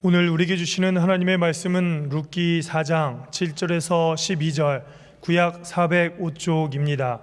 오늘 우리에게 주시는 하나님의 말씀은 룻기 4장 7절에서 12절, 구약 405쪽입니다.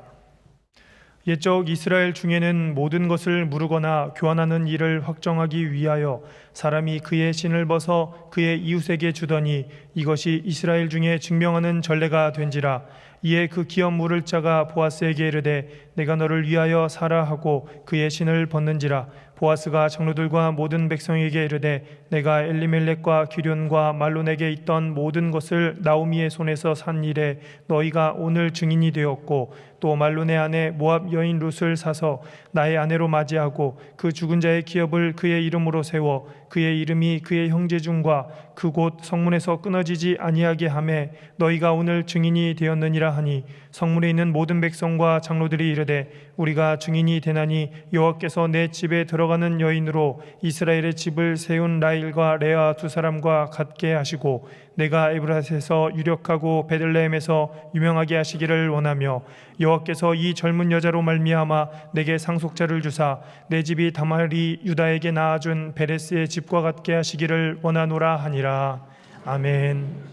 옛적 이스라엘 중에는 모든 것을 무르거나 교환하는 일을 확정하기 위하여 사람이 그의 신을 벗어 그의 이웃에게 주더니 이것이 이스라엘 중에 증명하는 전례가 된지라. 이에 그 기업 물을 자가 보아스에게 이르되 내가 너를 위하여 사라 하고 그의 신을 벗는지라. 보아스가 장로들과 모든 백성에게 이르되 내가 엘리멜렉과 기럨과 말론에게 있던 모든 것을 나오미의 손에서 산 일에 너희가 오늘 증인이 되었고 또 말론의 아내 모압 여인 룻을 사서 나의 아내로 맞이하고 그 죽은 자의 기업을 그의 이름으로 세워 그의 이름이 그의 형제 중과 그곳 성문에서 끊어지지 아니하게 하매 너희가 오늘 증인이 되었느니라 하니 성문에 있는 모든 백성과 장로들이 이르되 우리가 증인이 되나니 여호와께서 내 집에 들어가는 여인으로 이스라엘의 집을 세운 라일과 레아 두 사람과 같게 하시고 내가 에브라스에서 유력하고 베들레헴에서 유명하게 하시기를 원하며 여호와께서 이 젊은 여자로 말미암아 내게 상속자를 주사 내 집이 다말이 유다에게 낳아준 베레스의 집과 같게 하시기를 원하노라 하니라. 아멘.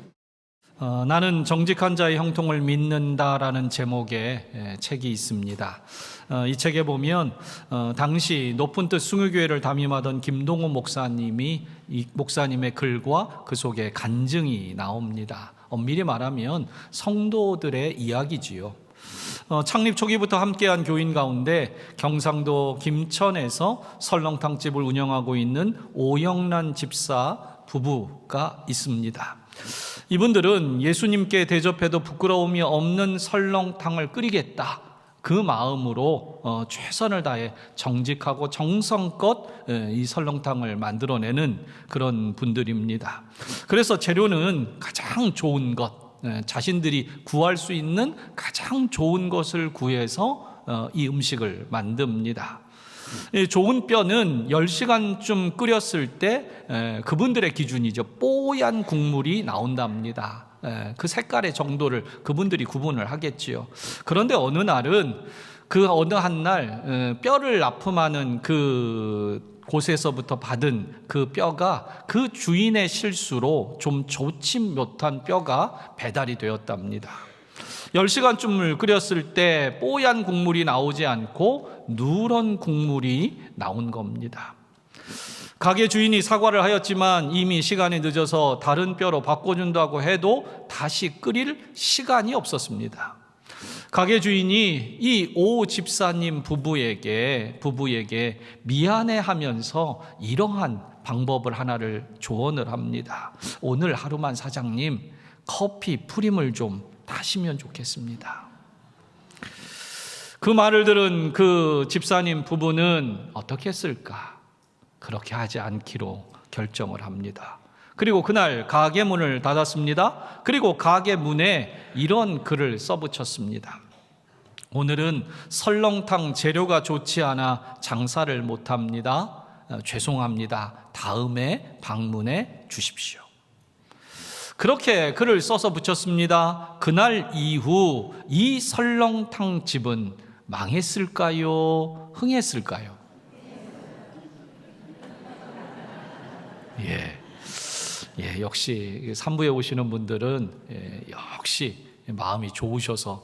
나는 정직한 자의 형통을 믿는다라는 제목의 책이 있습니다. 이 책에 보면 당시 높은 뜻 숭유교회를 담임하던 김동호 목사님이 이 목사님의 글과 그 속에 간증이 나옵니다. 엄밀히 말하면 성도들의 이야기지요. 창립 초기부터 함께한 교인 가운데 경상도 김천에서 설렁탕집을 운영하고 있는 오영란 집사 부부가 있습니다. 이분들은 예수님께 대접해도 부끄러움이 없는 설렁탕을 끓이겠다, 그 마음으로 최선을 다해 정직하고 정성껏 이 설렁탕을 만들어내는 그런 분들입니다. 그래서 재료는 가장 좋은 것, 자신들이 구할 수 있는 가장 좋은 것을 구해서 이 음식을 만듭니다. 좋은 뼈는 10시간쯤 끓였을 때 그분들의 기준이죠. 뽀얀 국물이 나온답니다. 그 색깔의 정도를 그분들이 구분을 하겠지요. 그런데 어느 날은 어느 한 날 뼈를 납품하는 그 곳에서부터 받은 그 뼈가 그 주인의 실수로 좀 좋지 못한 뼈가 배달이 되었답니다. 10시간쯤을 끓였을 때 뽀얀 국물이 나오지 않고 누런 국물이 나온 겁니다. 가게 주인이 사과를 하였지만 이미 시간이 늦어서 다른 뼈로 바꿔준다고 해도 다시 끓일 시간이 없었습니다. 가게 주인이 이 오 집사님 부부에게 미안해하면서 이러한 방법을 하나를 조언을 합니다. 오늘 하루만 사장님 커피 프림을 좀 타시면 좋겠습니다. 그 말을 들은 그 집사님 부부는 어떻게 했을까? 그렇게 하지 않기로 결정을 합니다. 그리고 그날 가게 문을 닫았습니다. 그리고 가게 문에 이런 글을 써붙였습니다. 오늘은 설렁탕 재료가 좋지 않아 장사를 못합니다. 죄송합니다. 다음에 방문해 주십시오. 그렇게 글을 써서 붙였습니다. 그날 이후 이 설렁탕 집은 망했을까요? 흥했을까요? 역시 3부에 오시는 분들은 역시 마음이 좋으셔서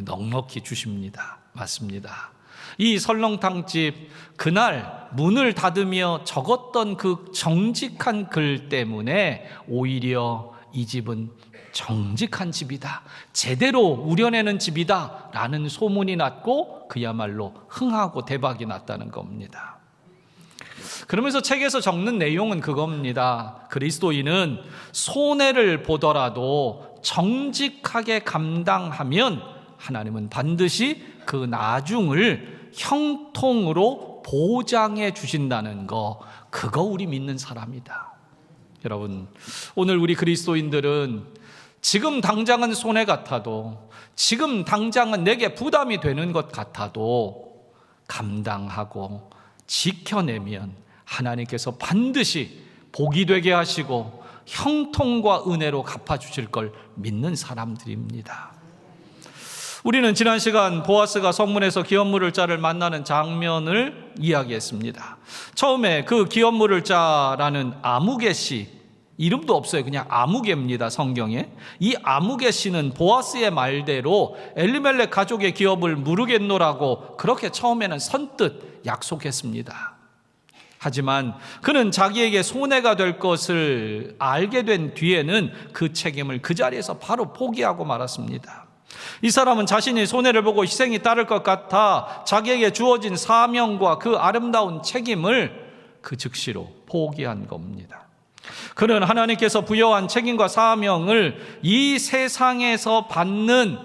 넉넉히 주십니다. 맞습니다. 이 설렁탕집 그날 문을 닫으며 적었던 그 정직한 글 때문에 오히려 이 집은 정직한 집이다, 제대로 우려내는 집이다 라는 소문이 났고 그야말로 흥하고 대박이 났다는 겁니다. 그러면서 책에서 적는 내용은 그겁니다. 그리스도인은 손해를 보더라도 정직하게 감당하면 하나님은 반드시 그 나중을 형통으로 보장해 주신다는 거, 그거 우리 믿는 사람이다. 여러분, 오늘 우리 그리스도인들은 지금 당장은 손해 같아도, 지금 당장은 내게 부담이 되는 것 같아도 감당하고 지켜내면 하나님께서 반드시 복이 되게 하시고 형통과 은혜로 갚아주실 걸 믿는 사람들입니다. 우리는 지난 시간 보아스가 성문에서 기업 물을 자를 만나는 장면을 이야기했습니다. 처음에 그 기업 물을 자라는 아무개 씨, 이름도 없어요. 그냥 아무개입니다, 성경에. 이 아무개 씨는 보아스의 말대로 엘리멜렉 가족의 기업을 무르겠노라고 그렇게 처음에는 선뜻 약속했습니다. 하지만 그는 자기에게 손해가 될 것을 알게 된 뒤에는 그 책임을 그 자리에서 바로 포기하고 말았습니다. 이 사람은 자신이 손해를 보고 희생이 따를 것 같아 자기에게 주어진 사명과 그 아름다운 책임을 그 즉시로 포기한 겁니다. 그는 하나님께서 부여한 책임과 사명을 이 세상에서 받는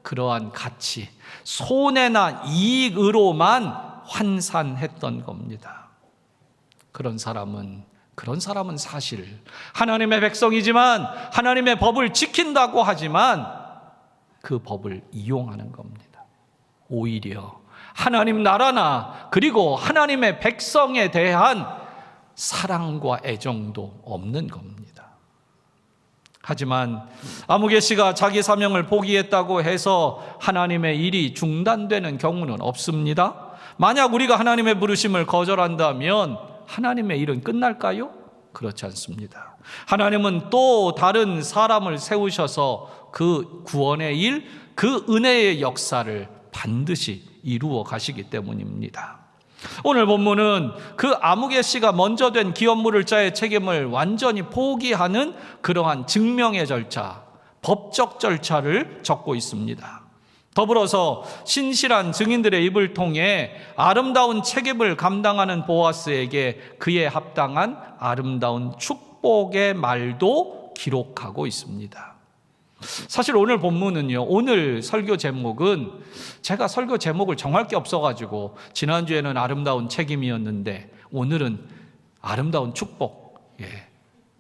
그러한 가치, 손해나 이익으로만 환산했던 겁니다. 그런 사람은 사실 하나님의 백성이지만 하나님의 법을 지킨다고 하지만 그 법을 이용하는 겁니다. 오히려 하나님 나라나 그리고 하나님의 백성에 대한 사랑과 애정도 없는 겁니다. 하지만 아무개 씨가 자기 사명을 포기했다고 해서 하나님의 일이 중단되는 경우는 없습니다. 만약 우리가 하나님의 부르심을 거절한다면 하나님의 일은 끝날까요? 그렇지 않습니다. 하나님은 또 다른 사람을 세우셔서 그 구원의 일, 그 은혜의 역사를 반드시 이루어 가시기 때문입니다. 오늘 본문은 그 아무개 씨가 먼저 된 기업물을자의 책임을 완전히 포기하는 그러한 증명의 절차, 법적 절차를 적고 있습니다. 더불어서 신실한 증인들의 입을 통해 아름다운 책임을 감당하는 보아스에게 그에 합당한 아름다운 축복의 말도 기록하고 있습니다. 사실 오늘 본문은요, 오늘 설교 제목은 제가 설교 제목을 정할 게 없어가지고 지난주에는 아름다운 책임이었는데 오늘은 아름다운 축복,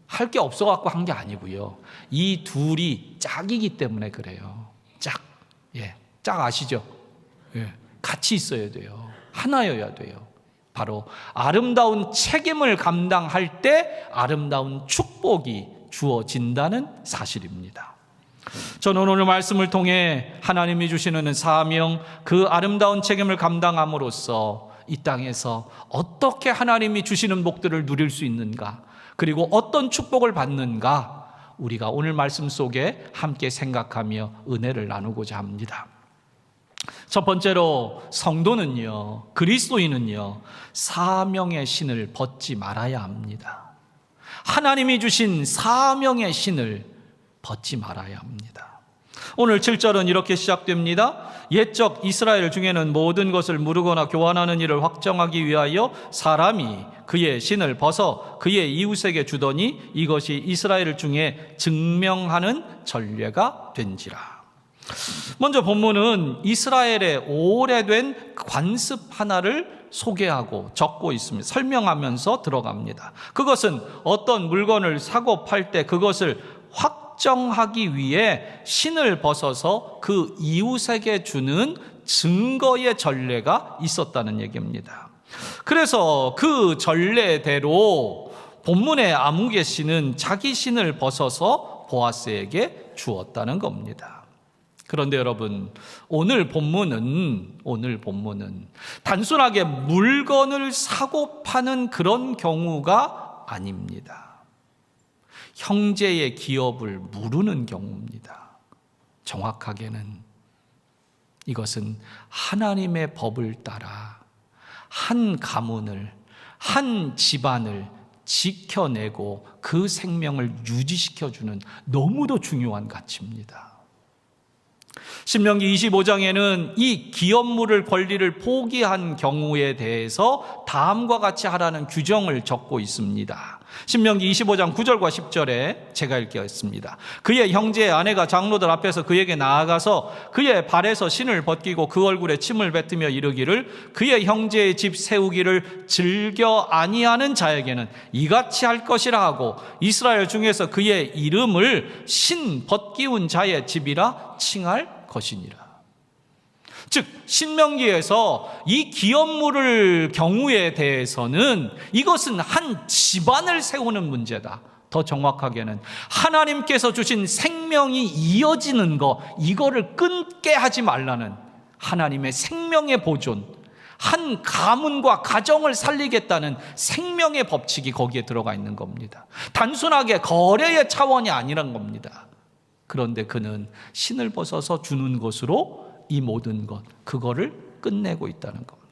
할 게 없어갖고 한 게 아니고요. 이 둘이 짝이기 때문에 그래요. 짝. 짝 아시죠? 같이 있어야 돼요. 하나여야 돼요. 바로 아름다운 책임을 감당할 때 아름다운 축복이 주어진다는 사실입니다. 저는 오늘 말씀을 통해 하나님이 주시는 사명, 그 아름다운 책임을 감당함으로써 이 땅에서 어떻게 하나님이 주시는 복들을 누릴 수 있는가, 그리고 어떤 축복을 받는가, 우리가 오늘 말씀 속에 함께 생각하며 은혜를 나누고자 합니다. 첫 번째로 성도는요, 그리스도인은요, 사명의 신을 벗지 말아야 합니다. 하나님이 주신 사명의 신을 벗지 말아야 합니다. 오늘 7절은 이렇게 시작됩니다. 옛적 이스라엘 중에는 모든 것을 무르거나 교환하는 일을 확정하기 위하여 사람이 그의 신을 벗어 그의 이웃에게 주더니 이것이 이스라엘 중에 증명하는 전례가 된지라. 먼저 본문은 이스라엘의 오래된 관습 하나를 소개하고 적고 있습니다. 설명하면서 들어갑니다. 그것은 어떤 물건을 사고 팔 때 그것을 확정하기 위해 신을 벗어서 그 이웃에게 주는 증거의 전례가 있었다는 얘기입니다. 그래서 그 전례대로 본문의 아무개 씨는 자기 신을 벗어서 보아스에게 주었다는 겁니다. 그런데 여러분, 오늘 본문은 단순하게 물건을 사고 파는 그런 경우가 아닙니다. 형제의 기업을 무르는 경우입니다. 정확하게는 이것은 하나님의 법을 따라 한 가문을, 한 집안을 지켜내고 그 생명을 유지시켜주는 너무도 중요한 가치입니다. 신명기 25장에는 이 기업물을 권리를 포기한 경우에 대해서 다음과 같이 하라는 규정을 적고 있습니다. 신명기 25장 9절과 10절에 제가 읽겠습니다. 그의 형제의 아내가 장로들 앞에서 그에게 나아가서 그의 발에서 신을 벗기고 그 얼굴에 침을 뱉으며 이르기를 그의 형제의 집 세우기를 즐겨 아니하는 자에게는 이같이 할 것이라 하고 이스라엘 중에서 그의 이름을 신 벗기운 자의 집이라 칭할 것이니라. 즉 신명기에서 이 기업물을 경우에 대해서는 이것은 한 집안을 세우는 문제다. 더 정확하게는 하나님께서 주신 생명이 이어지는 거, 이거를 끊게 하지 말라는 하나님의 생명의 보존, 한 가문과 가정을 살리겠다는 생명의 법칙이 거기에 들어가 있는 겁니다. 단순하게 거래의 차원이 아니란 겁니다. 그런데 그는 신을 벗어서 주는 것으로 이 모든 것, 그거를 끝내고 있다는 겁니다.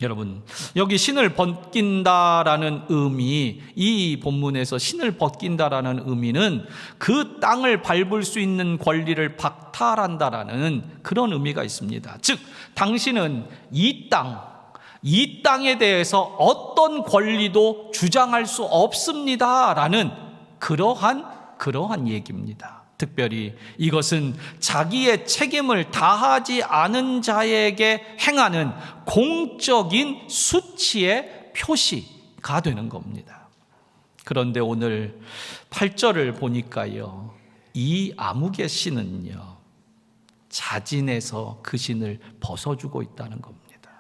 여러분, 여기 신을 벗긴다라는 의미, 이 본문에서 신을 벗긴다라는 의미는 그 땅을 밟을 수 있는 권리를 박탈한다라는 그런 의미가 있습니다. 즉, 당신은 이 땅에 대해서 어떤 권리도 주장할 수 없습니다라는 그러한 얘기입니다. 특별히 이것은 자기의 책임을 다하지 않은 자에게 행하는 공적인 수치의 표시가 되는 겁니다. 그런데 오늘 8절을 보니까요, 이 암흑의 신은요, 자진해서 그 신을 벗어주고 있다는 겁니다.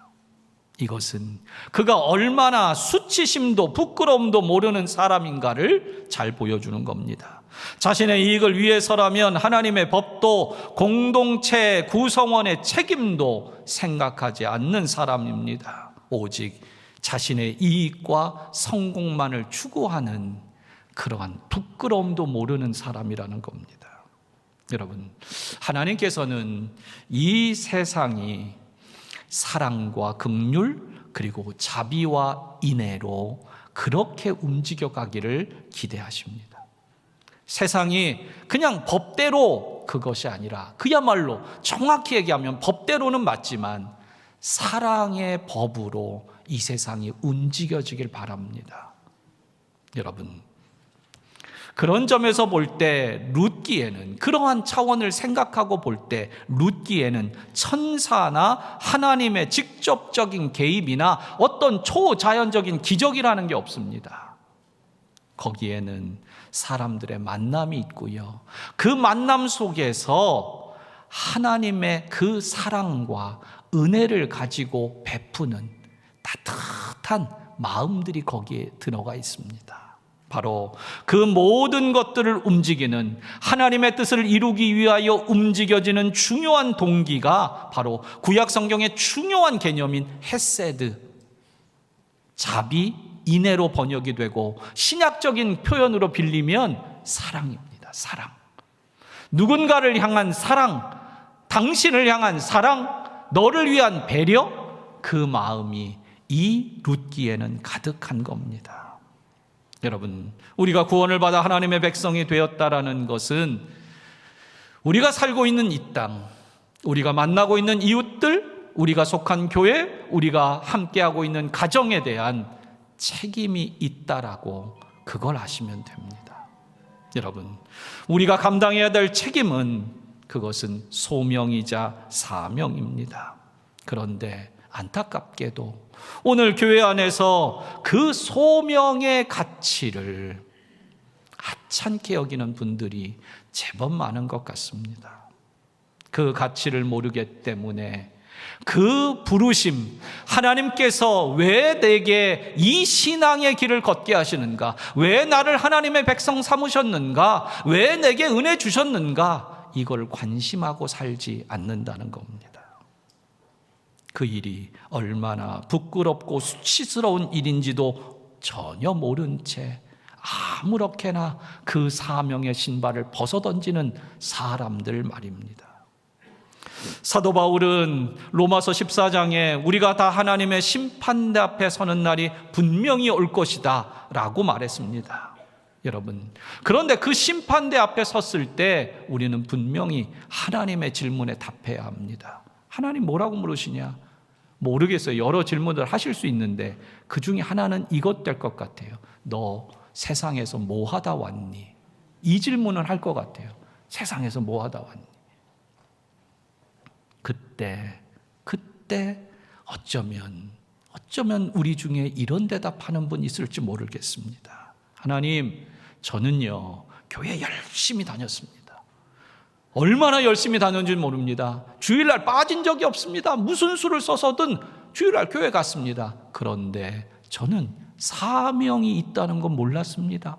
이것은 그가 얼마나 수치심도 부끄러움도 모르는 사람인가를 잘 보여주는 겁니다. 자신의 이익을 위해서라면 하나님의 법도 공동체 구성원의 책임도 생각하지 않는 사람입니다. 오직 자신의 이익과 성공만을 추구하는 그러한 부끄러움도 모르는 사람이라는 겁니다. 여러분, 하나님께서는 이 세상이 사랑과 긍휼 그리고 자비와 인애로 그렇게 움직여가기를 기대하십니다. 세상이 그냥 법대로 그것이 아니라, 그야말로 정확히 얘기하면 법대로는 맞지만 사랑의 법으로 이 세상이 움직여지길 바랍니다. 여러분, 그런 점에서 볼 때 룻기에는, 그러한 차원을 생각하고 볼 때 룻기에는 천사나 하나님의 직접적인 개입이나 어떤 초자연적인 기적이라는 게 없습니다. 거기에는 사람들의 만남이 있고요, 그 만남 속에서 하나님의 그 사랑과 은혜를 가지고 베푸는 따뜻한 마음들이 거기에 들어가 있습니다. 바로 그 모든 것들을 움직이는, 하나님의 뜻을 이루기 위하여 움직여지는 중요한 동기가 바로 구약 성경의 중요한 개념인 헤세드, 자비, 인애로 번역이 되고 신약적인 표현으로 빌리면 사랑입니다. 사랑. 누군가를 향한 사랑, 당신을 향한 사랑, 너를 위한 배려, 그 마음이 이 룻기에는 가득한 겁니다. 여러분, 우리가 구원을 받아 하나님의 백성이 되었다라는 것은 우리가 살고 있는 이 땅, 우리가 만나고 있는 이웃들, 우리가 속한 교회, 우리가 함께하고 있는 가정에 대한 책임이 있다라고 그걸 아시면 됩니다. 여러분, 우리가 감당해야 될 책임은 그것은 소명이자 사명입니다. 그런데 안타깝게도 오늘 교회 안에서 그 소명의 가치를 하찮게 여기는 분들이 제법 많은 것 같습니다. 그 가치를 모르기 때문에 그 부르심, 하나님께서 왜 내게 이 신앙의 길을 걷게 하시는가, 왜 나를 하나님의 백성 삼으셨는가, 왜 내게 은혜 주셨는가, 이걸 관심하고 살지 않는다는 겁니다. 그 일이 얼마나 부끄럽고 수치스러운 일인지도 전혀 모른 채 아무렇게나 그 사명의 신발을 벗어던지는 사람들 말입니다. 사도 바울은 로마서 14장에 우리가 다 하나님의 심판대 앞에 서는 날이 분명히 올 것이다 라고 말했습니다. 여러분, 그런데 그 심판대 앞에 섰을 때 우리는 분명히 하나님의 질문에 답해야 합니다. 하나님 뭐라고 물으시냐? 모르겠어요. 여러 질문을 하실 수 있는데 그 중에 하나는 이것 될 것 같아요. 너 세상에서 뭐 하다 왔니? 이 질문을 할 것 같아요. 세상에서 뭐 하다 왔니? 그때 어쩌면 우리 중에 이런 대답하는 분 있을지 모르겠습니다. 하나님, 저는요 교회 열심히 다녔습니다. 얼마나 열심히 다녔는지 모릅니다. 주일날 빠진 적이 없습니다. 무슨 수를 써서든 주일날 교회 갔습니다. 그런데 저는 사명이 있다는 건 몰랐습니다.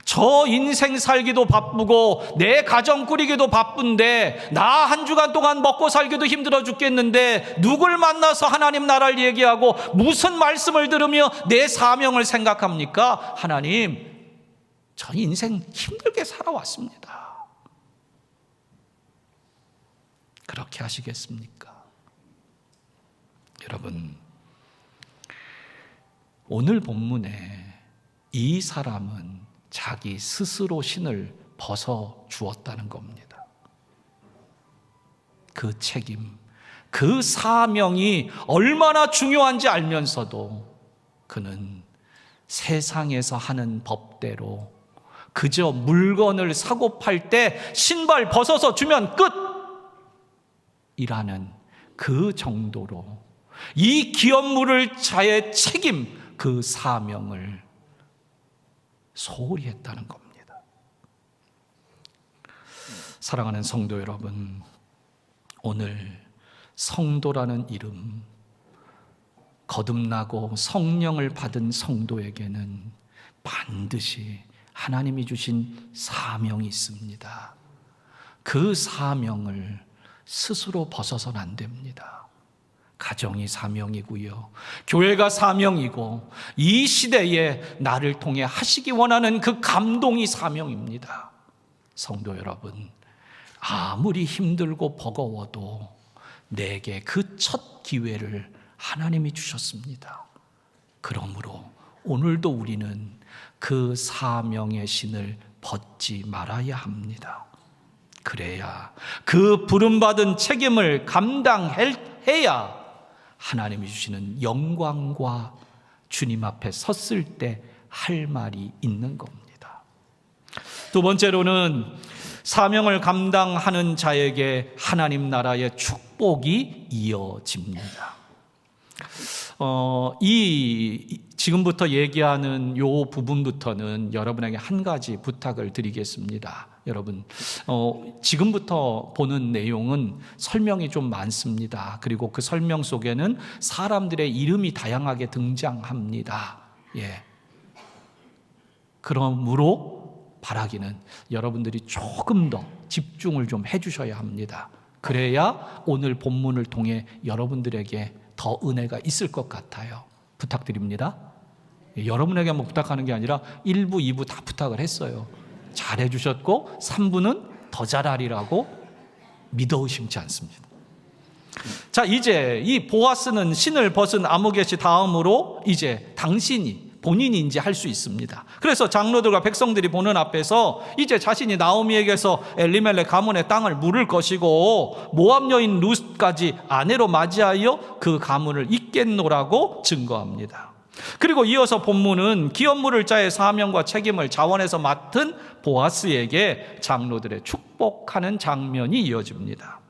저 인생 살기도 바쁘고 내 가정 꾸리기도 바쁜데 나 한 주간 동안 먹고 살기도 힘들어 죽겠는데 누굴 만나서 하나님 나라를 얘기하고 무슨 말씀을 들으며 내 사명을 생각합니까? 하나님, 저 인생 힘들게 살아왔습니다. 그렇게 하시겠습니까? 여러분, 오늘 본문에 이 사람은 자기 스스로 신을 벗어 주었다는 겁니다. 그 책임, 그 사명이 얼마나 중요한지 알면서도 그는 세상에서 하는 법대로 그저 물건을 사고 팔 때 신발 벗어서 주면 끝! 이라는 그 정도로 이 기업 물을 자의 책임, 그 사명을 소홀히 했다는 겁니다. 사랑하는 성도 여러분, 오늘 성도라는 이름, 거듭나고 성령을 받은 성도에게는 반드시 하나님이 주신 사명이 있습니다. 그 사명을 스스로 벗어서는 안 됩니다. 가정이 사명이고요, 교회가 사명이고, 이 시대에 나를 통해 하시기 원하는 그 감동이 사명입니다. 성도 여러분, 아무리 힘들고 버거워도 내게 그 첫 기회를 하나님이 주셨습니다. 그러므로 오늘도 우리는 그 사명의 신을 벗지 말아야 합니다. 그래야 그 부름받은 책임을 감당해야 하나님이 주시는 영광과 주님 앞에 섰을 때 할 말이 있는 겁니다. 두 번째로는 사명을 감당하는 자에게 하나님 나라의 축복이 이어집니다. 지금부터 얘기하는 요 부분부터는 여러분에게 한 가지 부탁을 드리겠습니다. 여러분, 지금부터 보는 내용은 설명이 좀 많습니다. 그리고 그 설명 속에는 사람들의 이름이 다양하게 등장합니다. 그러므로 바라기는 여러분들이 조금 더 집중을 좀 해주셔야 합니다. 그래야 오늘 본문을 통해 여러분들에게 더 은혜가 있을 것 같아요. 부탁드립니다. 여러분에게만 부탁하는 게 아니라 1부, 2부 다 부탁을 했어요. 잘해 주셨고 3부는 더 잘하리라고 믿어 의심치 않습니다. 자, 이제 이 보아스는 신을 벗은 아무겟이 다음으로 이제 본인이 이제 할 수 있습니다. 그래서 장로들과 백성들이 보는 앞에서 이제 자신이 나오미에게서 엘리멜렉 가문의 땅을 물을 것이고 모압 여인 룻까지 아내로 맞이하여 그 가문을 잇겠노라고 증거합니다. 그리고 이어서 본문은 기업 물을 자의 사명과 책임을 자원해서 맡은 보아스에게 장로들의 축복하는 장면이 이어집니다.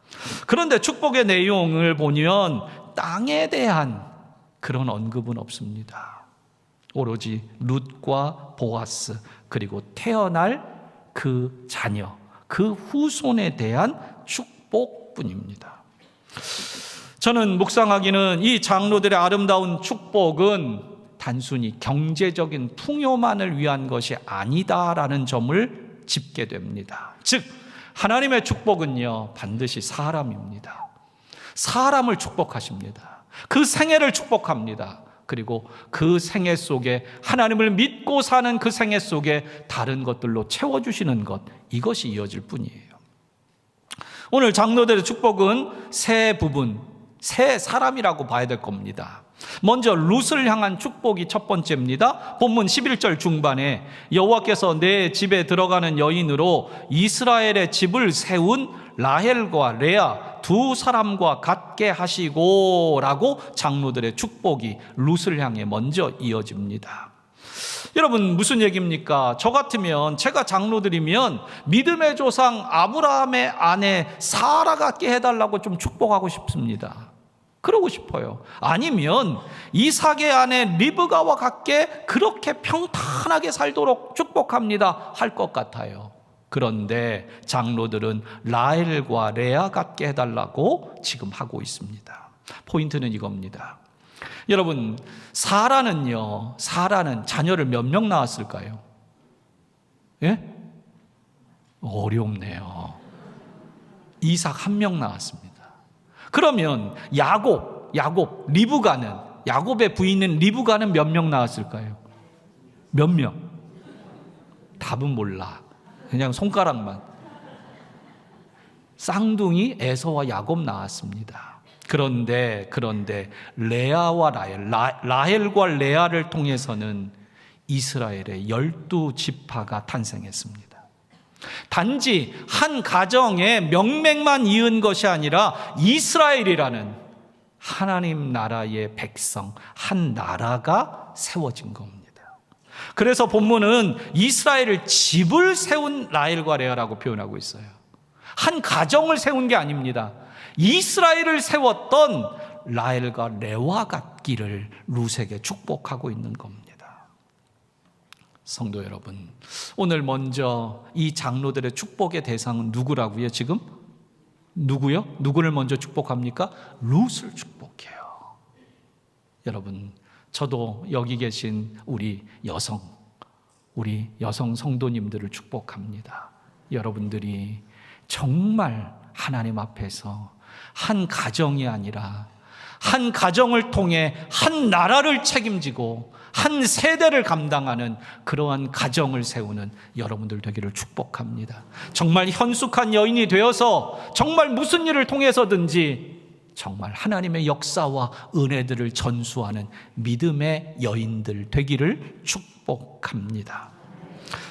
그런데 축복의 내용을 보면 땅에 대한 그런 언급은 없습니다. 오로지 룻과 보아스, 그리고 태어날 그 자녀, 그 후손에 대한 축복뿐입니다. 저는 묵상하기는 이 장로들의 아름다운 축복은 단순히 경제적인 풍요만을 위한 것이 아니다라는 점을 짚게 됩니다. 즉, 하나님의 축복은요, 반드시 사람입니다. 사람을 축복하십니다. 그 생애를 축복합니다. 그리고 그 생애 속에 하나님을 믿고 사는 그 생애 속에 다른 것들로 채워주시는 것, 이것이 이어질 뿐이에요. 오늘 장로들의 축복은 세 부분, 세 사람이라고 봐야 될 겁니다. 먼저 룻을 향한 축복이 첫 번째입니다. 본문 11절 중반에 여호와께서 내 집에 들어가는 여인으로 이스라엘의 집을 세운 라헬과 레아 두 사람과 같게 하시고 라고 장로들의 축복이 룻을 향해 먼저 이어집니다. 여러분, 무슨 얘기입니까? 저 같으면, 제가 장로들이면 믿음의 조상 아브라함의 아내 사라 같게 해달라고 좀 축복하고 싶습니다. 그러고 싶어요. 아니면 이삭의 아내 리브가와 같게 그렇게 평탄하게 살도록 축복합니다 할 것 같아요. 그런데 장로들은 라헬과 레아 같게 해달라고 지금 하고 있습니다. 포인트는 이겁니다. 여러분, 사라는 자녀를 몇 명 낳았을까요? 예? 어렵네요. 이삭 1명 나왔습니다. 그러면 야곱의 부인인 리브가는 몇 명 나왔을까요? 몇 명? 답은 몰라. 그냥 손가락만. 쌍둥이 에서와 야곱 나왔습니다. 그런데 레아와 라헬과 레아를 통해서는 이스라엘의 12지파가 탄생했습니다. 단지 한 가정의 명맥만 이은 것이 아니라 이스라엘이라는 하나님 나라의 백성, 한 나라가 세워진 겁니다. 그래서 본문은 이스라엘을 집을 세운 라헬과 레아라고 표현하고 있어요. 한 가정을 세운 게 아닙니다. 이스라엘을 세웠던 라헬과 레와 같기를 룻에게 축복하고 있는 겁니다. 성도 여러분, 오늘 먼저 이 장로들의 축복의 대상은 누구라고요? 지금? 누구요? 누구를 먼저 축복합니까? 룻을 축복해요. 여러분, 저도 여기 계신 우리 여성 성도님들을 축복합니다. 여러분들이 정말 하나님 앞에서 한 가정이 아니라 한 가정을 통해 한 나라를 책임지고 한 세대를 감당하는 그러한 가정을 세우는 여러분들 되기를 축복합니다. 정말 현숙한 여인이 되어서 정말 무슨 일을 통해서든지 정말 하나님의 역사와 은혜들을 전수하는 믿음의 여인들 되기를 축복합니다.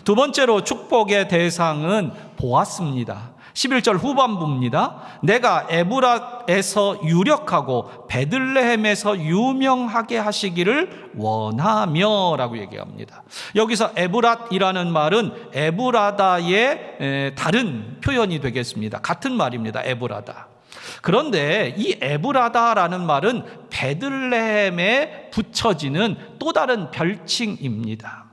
두 번째로 축복의 대상은 보아스입니다. 11절 후반부입니다. 내가 에브랏에서 유력하고 베들레헴에서 유명하게 하시기를 원하며 라고 얘기합니다. 여기서 에브랏이라는 말은 에브라다의 다른 표현이 되겠습니다. 같은 말입니다. 에브라다. 그런데 이 에브라다라는 말은 베들레헴에 붙여지는 또 다른 별칭입니다.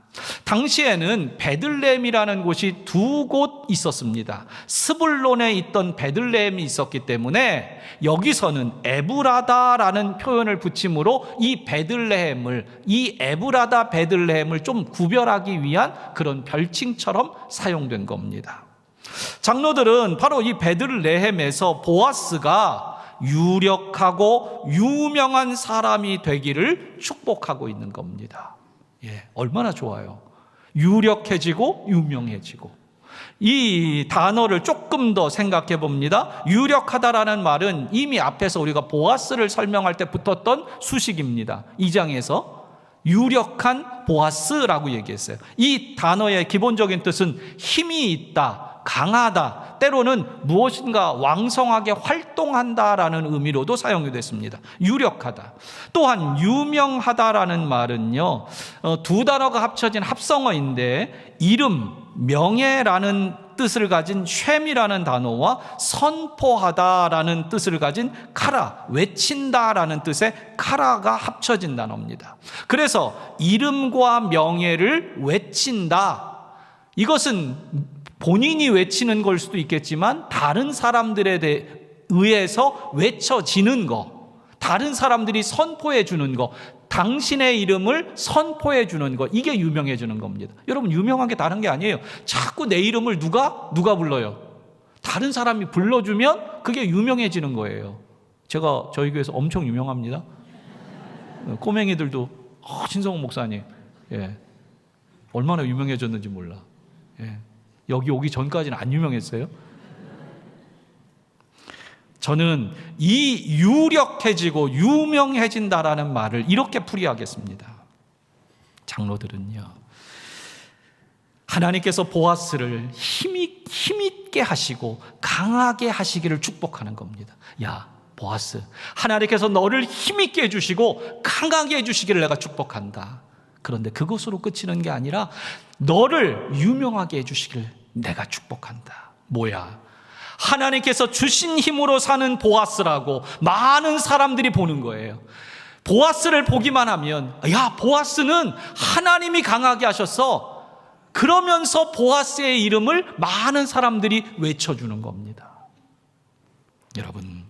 당시에는 베들레헴이라는 곳이 두 곳 있었습니다. 스불론에 있던 베들레헴이 있었기 때문에 여기서는 에브라다라는 표현을 붙임으로 이 에브라다 베들레헴을 좀 구별하기 위한 그런 별칭처럼 사용된 겁니다. 장로들은 바로 이 베들레헴에서 보아스가 유력하고 유명한 사람이 되기를 축복하고 있는 겁니다. 얼마나 좋아요. 유력해지고 유명해지고. 이 단어를 조금 더 생각해 봅니다. 유력하다라는 말은 이미 앞에서 우리가 보아스를 설명할 때 붙었던 수식입니다. 2장에서 유력한 보아스라고 얘기했어요. 이 단어의 기본적인 뜻은 힘이 있다, 강하다, 때로는 무엇인가 왕성하게 활동한다라는 의미로도 사용이 됐습니다. 유력하다. 또한 유명하다라는 말은요, 두 단어가 합쳐진 합성어인데 이름, 명예라는 뜻을 가진 쉔이라는 단어와 선포하다라는 뜻을 가진 카라, 외친다라는 뜻의 카라가 합쳐진 단어입니다. 그래서 이름과 명예를 외친다. 이것은 본인이 외치는 걸 수도 있겠지만 다른 사람들에 의해서 외쳐지는 거, 다른 사람들이 선포해 주는 거, 당신의 이름을 선포해 주는 거, 이게 유명해지는 겁니다. 여러분, 유명한 게 다른 게 아니에요. 자꾸 내 이름을 누가 불러요? 다른 사람이 불러주면 그게 유명해지는 거예요. 제가 저희 교회에서 엄청 유명합니다. 꼬맹이들도 신성호 목사님, 얼마나 유명해졌는지 몰라. 여기 오기 전까지는 안 유명했어요. 저는 이 유력해지고 유명해진다라는 말을 이렇게 풀이하겠습니다. 장로들은요, 하나님께서 보아스를 힘있게 하시고 강하게 하시기를 축복하는 겁니다. 야, 보아스, 하나님께서 너를 힘있게 해주시고 강하게 해주시기를 내가 축복한다. 그런데 그것으로 그치는 게 아니라 너를 유명하게 해주시기를 내가 축복한다. 뭐야? 하나님께서 주신 힘으로 사는 보아스라고 많은 사람들이 보는 거예요. 보아스를 보기만 하면, 야, 보아스는 하나님이 강하게 하셨어. 그러면서 보아스의 이름을 많은 사람들이 외쳐주는 겁니다. 여러분,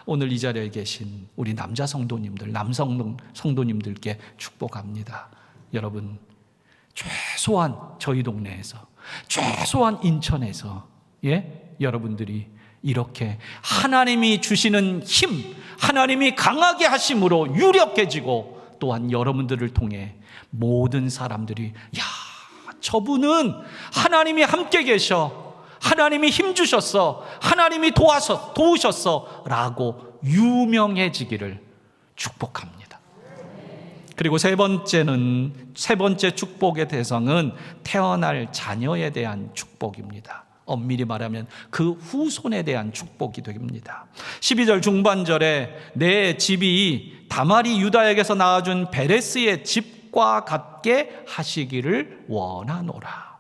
오늘 이 자리에 계신 우리 남자 성도님들, 남성 성도님들께 축복합니다. 여러분, 최소한 저희 동네에서, 최소한 인천에서, 여러분들이 이렇게 하나님이 주시는 힘, 하나님이 강하게 하심으로 유력해지고, 또한 여러분들을 통해 모든 사람들이 저분은 하나님이 함께 계셔, 하나님이 힘 주셨어, 하나님이 도우셨어 라고 유명해지기를 축복합니다. 그리고 세 번째 축복의 대상은 태어날 자녀에 대한 축복입니다. 엄밀히 말하면 그 후손에 대한 축복이 됩니다. 12절 중반절에 내 집이 다말이 유다에게서 낳아준 베레스의 집과 같게 하시기를 원하노라.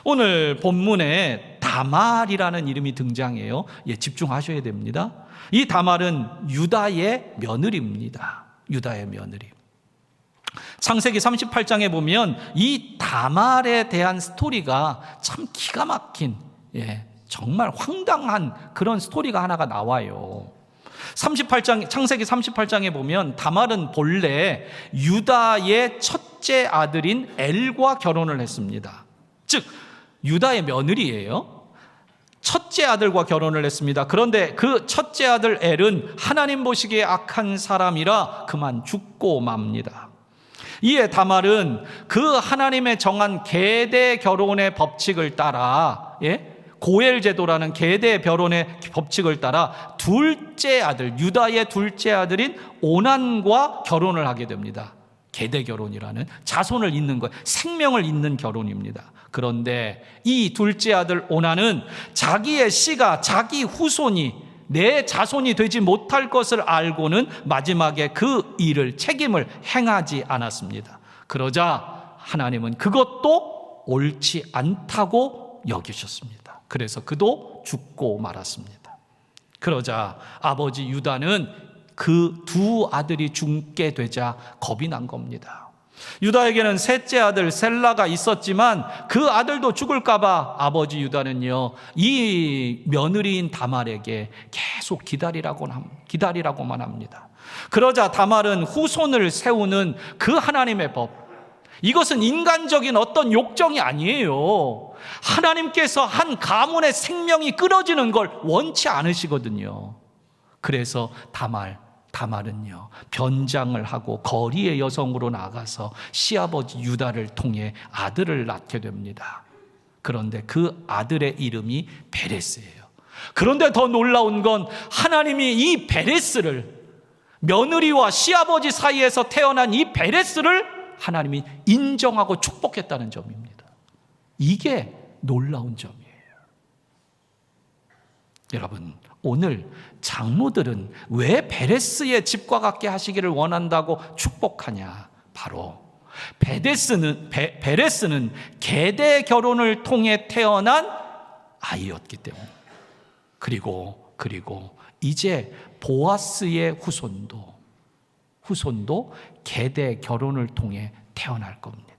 오늘 본문에 다말이라는 이름이 등장해요. 집중하셔야 됩니다. 이 다말은 유다의 며느리입니다. 유다의 며느리. 창세기 38장에 보면 이 다말에 대한 스토리가 참 기가 막힌, 정말 황당한 그런 스토리가 하나가 나와요. 창세기 38장에 보면 다말은 본래 유다의 첫째 아들인 엘과 결혼을 했습니다. 즉 유다의 며느리예요. 첫째 아들과 결혼을 했습니다. 그런데 그 첫째 아들 엘은 하나님 보시기에 악한 사람이라 그만 죽고 맙니다. 이에 다말은 그 하나님의 정한 계대 결혼의 법칙을 따라, 고엘 제도라는 계대 결혼의 법칙을 따라 둘째 아들, 유다의 둘째 아들인 오난과 결혼을 하게 됩니다. 계대 결혼이라는 자손을 잇는 것, 생명을 잇는 결혼입니다. 그런데 이 둘째 아들 오난은 자기의 씨가, 자기 후손이 내 자손이 되지 못할 것을 알고는 마지막에 그 일을, 책임을 행하지 않았습니다. 그러자 하나님은 그것도 옳지 않다고 여기셨습니다. 그래서 그도 죽고 말았습니다. 그러자 아버지 유다는 그 두 아들이 죽게 되자 겁이 난 겁니다. 유다에게는 셋째 아들 셀라가 있었지만 그 아들도 죽을까봐 아버지 유다는요, 이 며느리인 다말에게 계속 기다리라고만 합니다. 그러자 다말은 후손을 세우는 그 하나님의 법, 이것은 인간적인 어떤 욕정이 아니에요. 하나님께서 한 가문의 생명이 끊어지는 걸 원치 않으시거든요. 그래서 다말은요, 변장을 하고 거리의 여성으로 나가서 시아버지 유다를 통해 아들을 낳게 됩니다. 그런데 그 아들의 이름이 베레스예요. 그런데 더 놀라운 건 하나님이 이 베레스를, 며느리와 시아버지 사이에서 태어난 이 베레스를 하나님이 인정하고 축복했다는 점입니다. 이게 놀라운 점이에요. 여러분, 오늘 장로들은 왜 베레스의 집과 같게 하시기를 원한다고 축복하냐? 바로 베레스는 계대 결혼을 통해 태어난 아이였기 때문에, 그리고 이제 보아스의 후손도 계대 결혼을 통해 태어날 겁니다.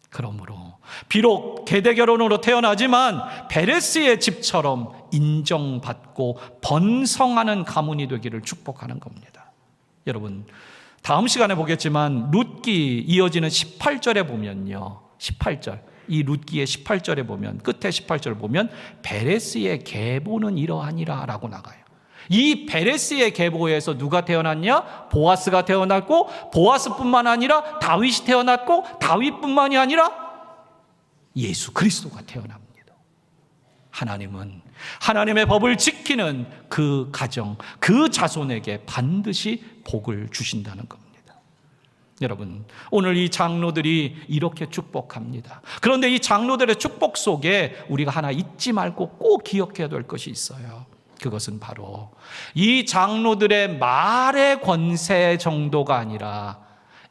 그러므로 비록 계대 결혼으로 태어나지만 베레스의 집처럼 인정받고 번성하는 가문이 되기를 축복하는 겁니다. 여러분, 다음 시간에 보겠지만 룻기 이어지는 18절에 보면요, 18절, 이 룻기의 18절에 보면, 끝에 18절 보면 베레스의 계보는 이러하니라 라고 나가요. 이 베레스의 계보에서 누가 태어났냐? 보아스가 태어났고, 보아스뿐만 아니라 다윗이 태어났고, 다윗뿐만이 아니라 예수 그리스도가 태어납니다. 하나님은 하나님의 법을 지키는 그 가정, 그 자손에게 반드시 복을 주신다는 겁니다. 여러분, 오늘 이 장로들이 이렇게 축복합니다. 그런데 이 장로들의 축복 속에 우리가 하나 잊지 말고 꼭 기억해야 될 것이 있어요. 그것은 바로 이 장로들의 말의 권세 정도가 아니라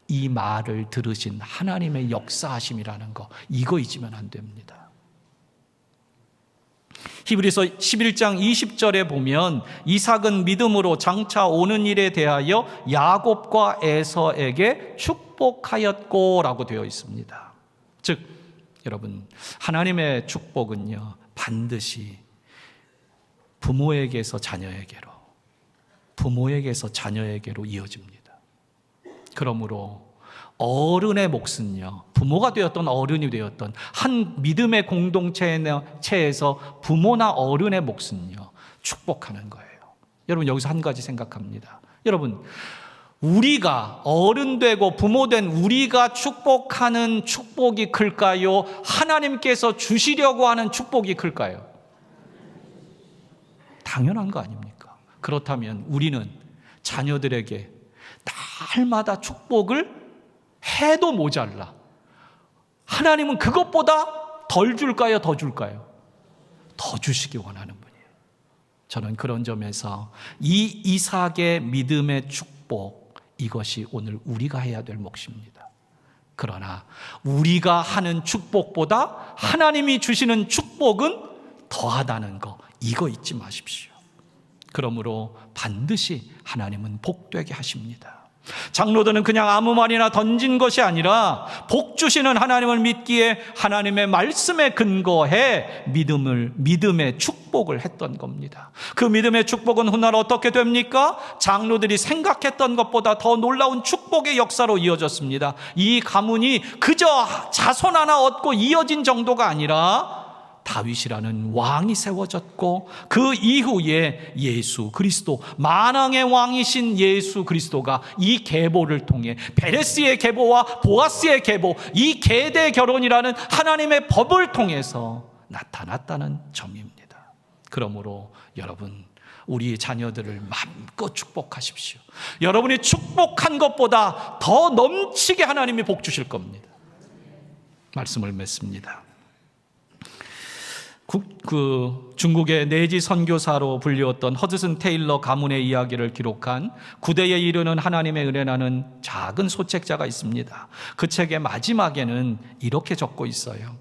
이 말을 들으신 하나님의 역사하심이라는 거, 이거 잊으면 안 됩니다. 히브리서 11장 20절에 보면 이삭은 믿음으로 장차 오는 일에 대하여 야곱과 에서에게 축복하였고 라고 되어 있습니다. 즉, 여러분, 하나님의 축복은요, 반드시 부모에게서 자녀에게로 이어집니다. 그러므로 어른의 몫은요, 부모가 되었던 어른이 되었던 한 믿음의 공동체에서 부모나 어른의 몫은요, 축복하는 거예요. 여러분, 여기서 한 가지 생각합니다. 여러분, 우리가 어른 되고 부모 된 우리가 축복하는 축복이 클까요? 하나님께서 주시려고 하는 축복이 클까요? 당연한 거 아닙니까? 그렇다면 우리는 자녀들에게 날마다 축복을 해도 모자라. 하나님은 그것보다 덜 줄까요? 더 줄까요? 더 주시기 원하는 분이에요. 저는 그런 점에서 이 이삭의 믿음의 축복, 이것이 오늘 우리가 해야 될 몫입니다. 그러나 우리가 하는 축복보다 하나님이 주시는 축복은 더하다는 거, 이거 잊지 마십시오. 그러므로 반드시 하나님은 복되게 하십니다. 장로들은 그냥 아무 말이나 던진 것이 아니라 복 주시는 하나님을 믿기에 하나님의 말씀에 근거해 믿음의 축복을 했던 겁니다. 그 믿음의 축복은 훗날 어떻게 됩니까? 장로들이 생각했던 것보다 더 놀라운 축복의 역사로 이어졌습니다. 이 가문이 그저 자손 하나 얻고 이어진 정도가 아니라 다윗이라는 왕이 세워졌고, 그 이후에 예수 그리스도, 만왕의 왕이신 예수 그리스도가 이 계보를 통해 베레스의 계보와 보아스의 계보, 이 계대 결혼이라는 하나님의 법을 통해서 나타났다는 점입니다. 그러므로 여러분, 우리 자녀들을 마음껏 축복하십시오. 여러분이 축복한 것보다 더 넘치게 하나님이 복 주실 겁니다. 말씀을 맺습니다. 중국의 내지 선교사로 불리웠던 허드슨 테일러 가문의 이야기를 기록한 구대에 이르는 하나님의 은혜라는 작은 소책자가 있습니다. 그 책의 마지막에는 이렇게 적고 있어요.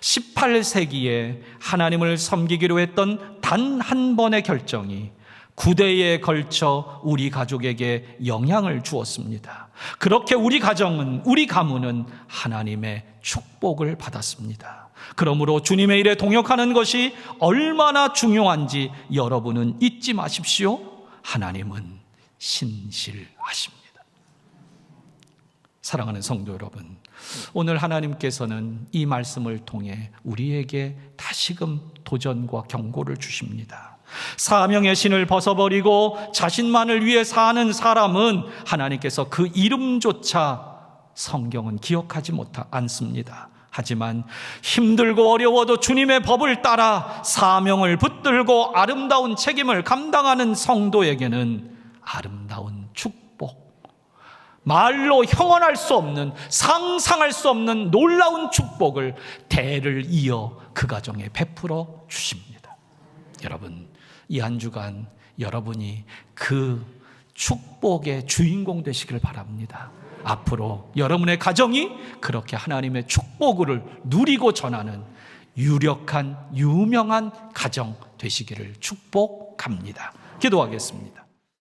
18세기에 하나님을 섬기기로 했던 단 한 번의 결정이 9대에 걸쳐 우리 가족에게 영향을 주었습니다. 그렇게 우리 가문은 하나님의 축복을 받았습니다. 그러므로 주님의 일에 동역하는 것이 얼마나 중요한지 여러분은 잊지 마십시오. 하나님은 신실하십니다. 사랑하는 성도 여러분, 오늘 하나님께서는 이 말씀을 통해 우리에게 다시금 도전과 경고를 주십니다. 사명의 신을 벗어버리고 자신만을 위해 사는 사람은 하나님께서 그 이름조차 성경은 기억하지 않습니다. 하지만 힘들고 어려워도 주님의 법을 따라 사명을 붙들고 아름다운 책임을 감당하는 성도에게는 아름다운 축복, 말로 형언할 수 없는, 상상할 수 없는 놀라운 축복을 대를 이어 그 가정에 베풀어 주십니다. 여러분, 이 한 주간 여러분이 그 축복의 주인공 되시길 바랍니다. 앞으로 여러분의 가정이 그렇게 하나님의 축복을 누리고 전하는 유력한 유명한 가정 되시기를 축복합니다. 기도하겠습니다.